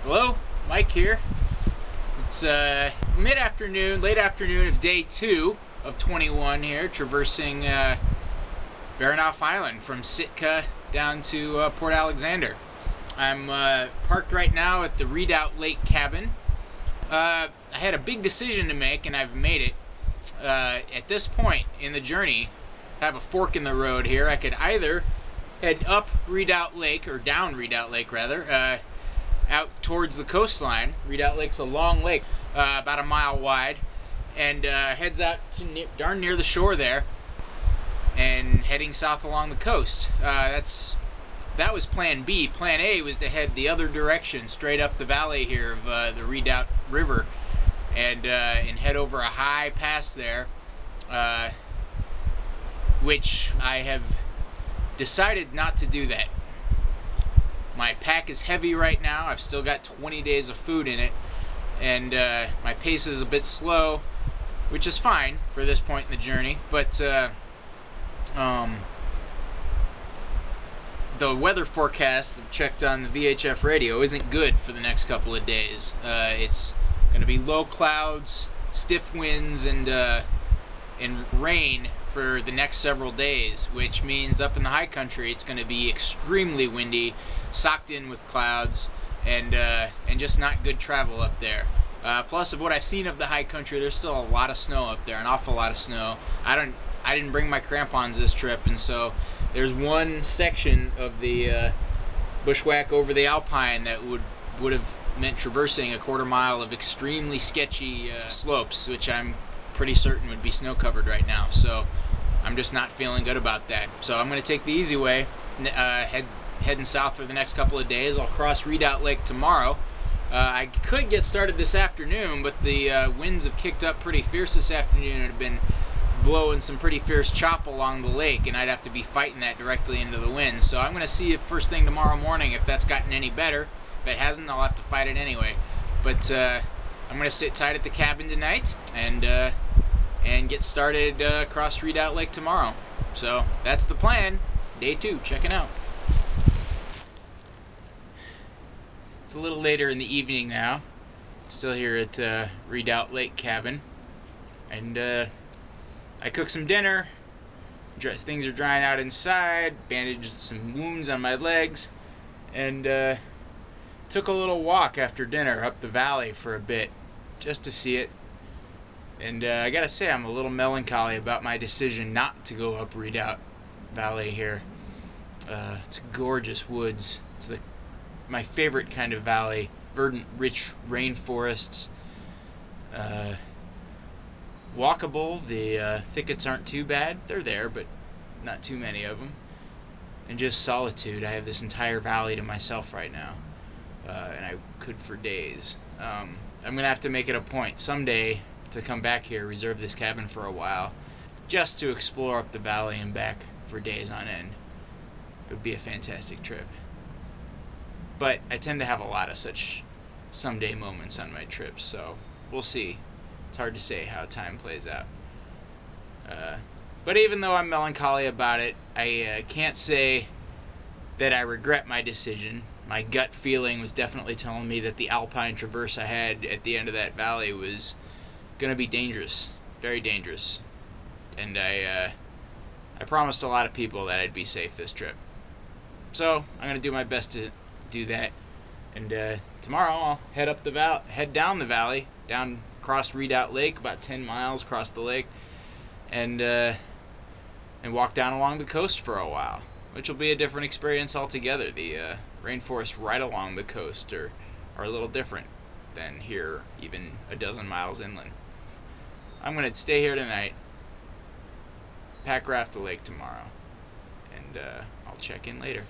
Hello, Mike here. It's mid-afternoon, late afternoon of day 2 of 21 here, traversing Baranof Island from Sitka down to Port Alexander. I'm parked right now at the Redoubt Lake cabin. I had a big decision to make, and I've made it. At this point in the journey, I have a fork in the road here. I could either head up Redoubt Lake, or down Redoubt Lake rather, out towards the coastline. Redoubt Lake's a long lake, about a mile wide, and heads out to darn near the shore there, and heading south along the coast. That was plan B. Plan A was to head the other direction, straight up the valley here of the Redoubt River, and head over a high pass there, which I have decided not to do that. My pack is heavy right now. I've still got 20 days of food in it, and my pace is a bit slow, which is fine for this point in the journey, but the weather forecast I've checked on the VHF radio isn't good for the next couple of days. It's going to be low clouds, stiff winds, and rain for the next several days, which means up in the high country it's going to be extremely windy, socked in with clouds, and just not good travel up there. Plus, of what I've seen of the high country, there's still a lot of snow up there, an awful lot of snow. I didn't bring my crampons this trip, and so there's one section of the bushwhack over the Alpine that would have meant traversing a quarter mile of extremely sketchy slopes, which I'm pretty certain would be snow covered right now. So I'm just not feeling good about that. So I'm going to take the easy way, heading south for the next couple of days. I'll cross Redoubt Lake tomorrow. I could get started this afternoon, but the winds have kicked up pretty fierce this afternoon and have been blowing some pretty fierce chop along the lake, and I'd have to be fighting that directly into the wind. So I'm going to see if first thing tomorrow morning if that's gotten any better. If it hasn't, I'll have to fight it anyway. But I'm going to sit tight at the cabin tonight and get started across Redoubt Lake tomorrow. So that's the plan. Day 2, checking out. It's a little later in the evening now. Still here at Redoubt Lake cabin, and I cooked some dinner. Things are drying out inside. Bandaged some wounds on my legs, and took a little walk after dinner up the valley for a bit, just to see it. And I gotta say, I'm a little melancholy about my decision not to go up Redoubt Valley here. It's gorgeous woods. It's my favorite kind of valley. Verdant, rich rainforests. Walkable. The thickets aren't too bad. They're there, but not too many of them. And just solitude. I have this entire valley to myself right now. And I could for days. I'm going to have to make it a point someday to come back here, reserve this cabin for a while, just to explore up the valley and back for days on end. It would be a fantastic trip. But I tend to have a lot of such someday moments on my trips, so we'll see. It's hard to say how time plays out. But even though I'm melancholy about it, I can't say that I regret my decision. My gut feeling was definitely telling me that the alpine traverse I had at the end of that valley was going to be dangerous, very dangerous. And I promised a lot of people that I'd be safe this trip. So I'm going to do my best to do that. And tomorrow I'll head down the valley, down across Redoubt Lake, about 10 miles across the lake, and walk down along the coast for a while, which will be a different experience altogether. The rainforests right along the coast are a little different than here, even a dozen miles inland. I'm going to stay here tonight, pack raft the lake tomorrow, and I'll check in later.